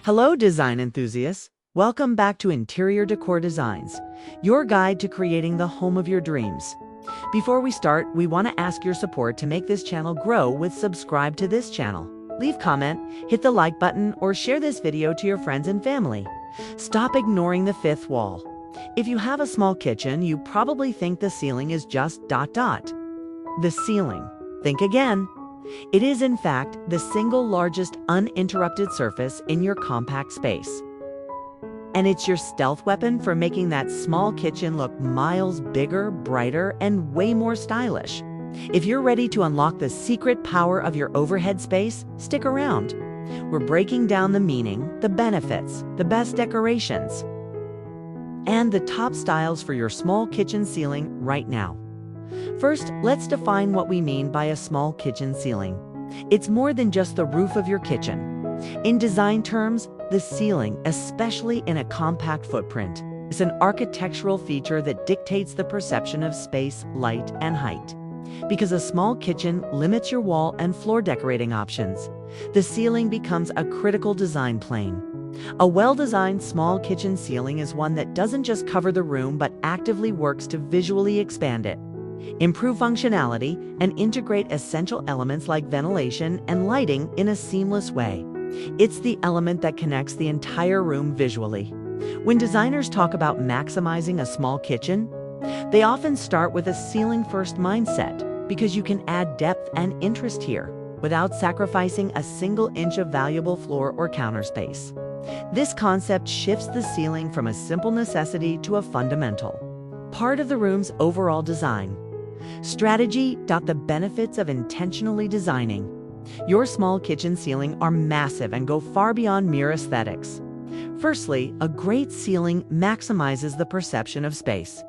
Hello, design enthusiasts. Welcome back to Interior Decor Designs, your guide to creating the home of your dreams. Before we start, we want to ask your support to make this channel grow with subscribe to this channel. Leave comment, hit the like button, or share this video to your friends and family. Stop ignoring the fifth wall. If you have a small kitchen, you probably think the ceiling is just ... The ceiling. Think again. It is, in fact, the single largest uninterrupted surface in your compact space. And it's your stealth weapon for making that small kitchen look miles bigger, brighter, and way more stylish. If you're ready to unlock the secret power of your overhead space, stick around. We're breaking down the meaning, the benefits, the best decorations, and the top styles for your small kitchen ceiling right now. First, let's define what we mean by a small kitchen ceiling. It's more than just the roof of your kitchen. In design terms, the ceiling, especially in a compact footprint, is an architectural feature that dictates the perception of space, light, and height. Because a small kitchen limits your wall and floor decorating options, the ceiling becomes a critical design plane. A well-designed small kitchen ceiling is one that doesn't just cover the room but actively works to visually expand it, improve functionality, and integrate essential elements like ventilation and lighting in a seamless way. It's the element that connects the entire room visually. When designers talk about maximizing a small kitchen, they often start with a ceiling-first mindset because you can add depth and interest here without sacrificing a single inch of valuable floor or counter space. This concept shifts the ceiling from a simple necessity to a fundamental part of the room's overall design. Strategy. The benefits of intentionally designing your small kitchen ceiling are massive and go far beyond mere aesthetics. Firstly, a great ceiling maximizes the perception of space.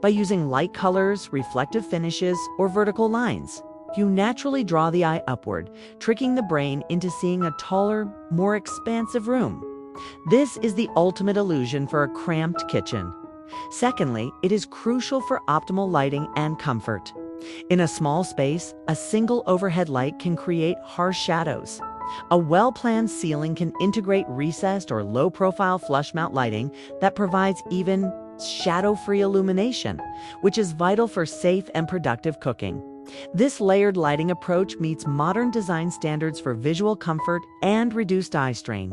By using light colors, reflective finishes, or vertical lines, you naturally draw the eye upward, tricking the brain into seeing a taller, more expansive room. This is the ultimate illusion for a cramped kitchen. Secondly, it is crucial for optimal lighting and comfort. In a small space, a single overhead light can create harsh shadows. A well-planned ceiling can integrate recessed or low-profile flush-mount lighting that provides even shadow-free illumination, which is vital for safe and productive cooking. This layered lighting approach meets modern design standards for visual comfort and reduced eye strain.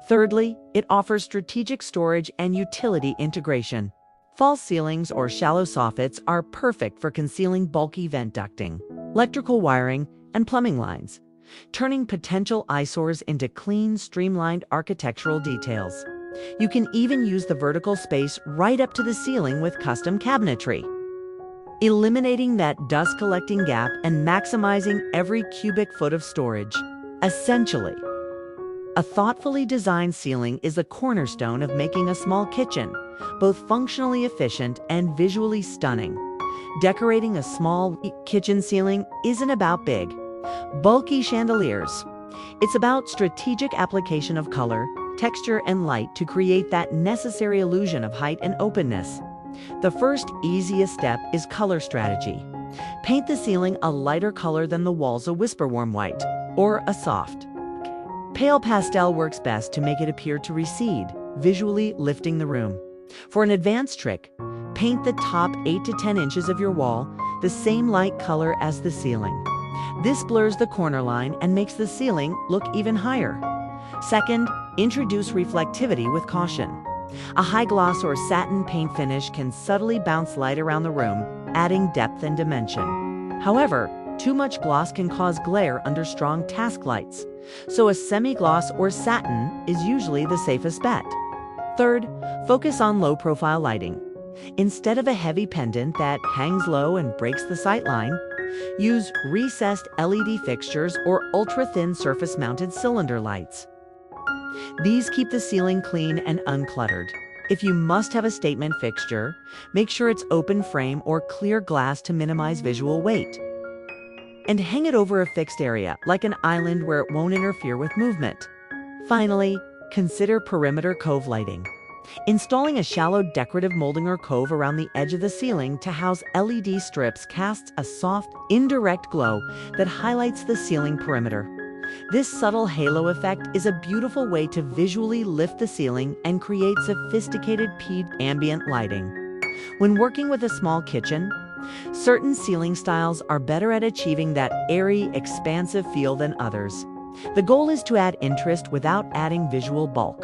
Thirdly, it offers strategic storage and utility integration. False ceilings or shallow soffits are perfect for concealing bulky vent ducting, electrical wiring, and plumbing lines, turning potential eyesores into clean, streamlined architectural details. You can even use the vertical space right up to the ceiling with custom cabinetry, eliminating that dust-collecting gap and maximizing every cubic foot of storage. Essentially, a thoughtfully designed ceiling is a cornerstone of making a small kitchen both functionally efficient and visually stunning. Decorating a small kitchen ceiling isn't about big, bulky chandeliers. It's about strategic application of color, texture, and light to create that necessary illusion of height and openness. The first easiest step is color strategy. Paint the ceiling a lighter color than the walls, a whisper warm white, or a soft pale pastel works best to make it appear to recede, visually lifting the room. For an advanced trick, paint the top 8 to 10 inches of your wall the same light color as the ceiling. This blurs the corner line and makes the ceiling look even higher. Second, introduce reflectivity with caution. A high gloss or satin paint finish can subtly bounce light around the room, adding depth and dimension. However, too much gloss can cause glare under strong task lights, so a semi-gloss or satin is usually the safest bet. Third, focus on low-profile lighting. Instead of a heavy pendant that hangs low and breaks the sightline, use recessed LED fixtures or ultra-thin surface-mounted cylinder lights. These keep the ceiling clean and uncluttered. If you must have a statement fixture, make sure it's open frame or clear glass to minimize visual weight. And hang it over a fixed area, like an island where it won't interfere with movement. Finally, consider perimeter cove lighting. Installing a shallow decorative molding or cove around the edge of the ceiling to house LED strips casts a soft, indirect glow that highlights the ceiling perimeter. This subtle halo effect is a beautiful way to visually lift the ceiling and create sophisticated ambient lighting. When working with a small kitchen, certain ceiling styles are better at achieving that airy, expansive feel than others. The goal is to add interest without adding visual bulk.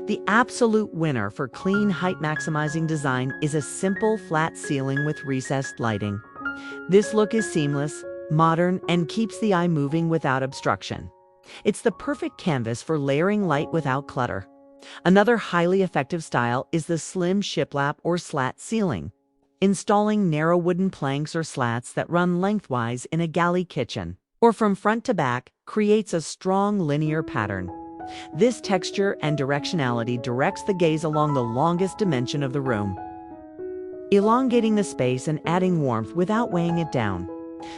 The absolute winner for clean, height-maximizing design is a simple, flat ceiling with recessed lighting. This look is seamless, modern, and keeps the eye moving without obstruction. It's the perfect canvas for layering light without clutter. Another highly effective style is the slim shiplap or slat ceiling. Installing narrow wooden planks or slats that run lengthwise in a galley kitchen, or from front to back, creates a strong linear pattern. This texture and directionality directs the gaze along the longest dimension of the room, elongating the space and adding warmth without weighing it down.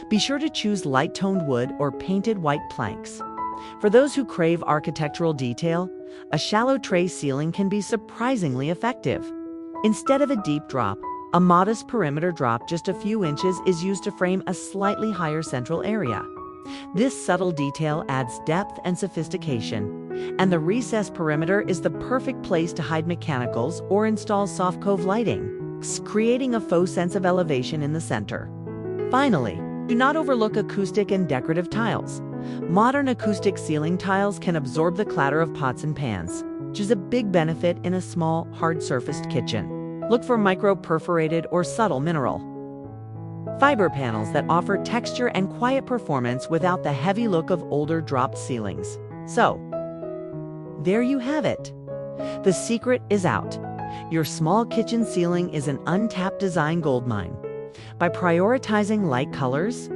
Be sure to choose light-toned wood or painted white planks. For those who crave architectural detail, a shallow tray ceiling can be surprisingly effective. Instead of a deep drop, a modest perimeter drop just a few inches is used to frame a slightly higher central area. This subtle detail adds depth and sophistication, and the recessed perimeter is the perfect place to hide mechanicals or install soft cove lighting, creating a faux sense of elevation in the center. Finally, do not overlook acoustic and decorative tiles. Modern acoustic ceiling tiles can absorb the clatter of pots and pans, which is a big benefit in a small, hard-surfaced kitchen. Look for micro-perforated or subtle mineral fiber panels that offer texture and quiet performance without the heavy look of older dropped ceilings. So, there you have it. The secret is out. Your small kitchen ceiling is an untapped design goldmine. By prioritizing light colors,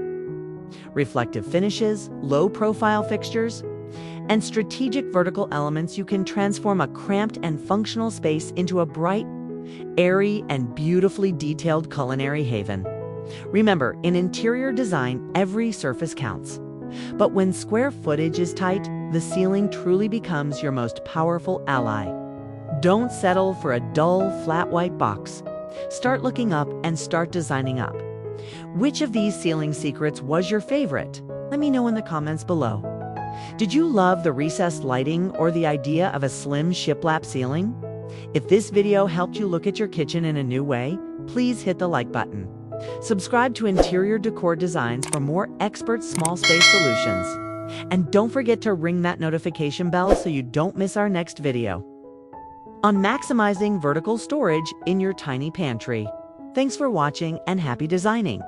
reflective finishes, low-profile fixtures, and strategic vertical elements, you can transform a cramped and functional space into a bright, airy, and beautifully detailed culinary haven. Remember, in interior design, every surface counts. But when square footage is tight, the ceiling truly becomes your most powerful ally. Don't settle for a dull, flat white box. Start looking up and start designing up. Which of these ceiling secrets was your favorite? Let me know in the comments below. Did you love the recessed lighting or the idea of a slim shiplap ceiling? If this video helped you look at your kitchen in a new way, please hit the like button. Subscribe to Interior Decor Designs for more expert small space solutions. And don't forget to ring that notification bell so you don't miss our next video on maximizing vertical storage in your tiny pantry. Thanks for watching and happy designing!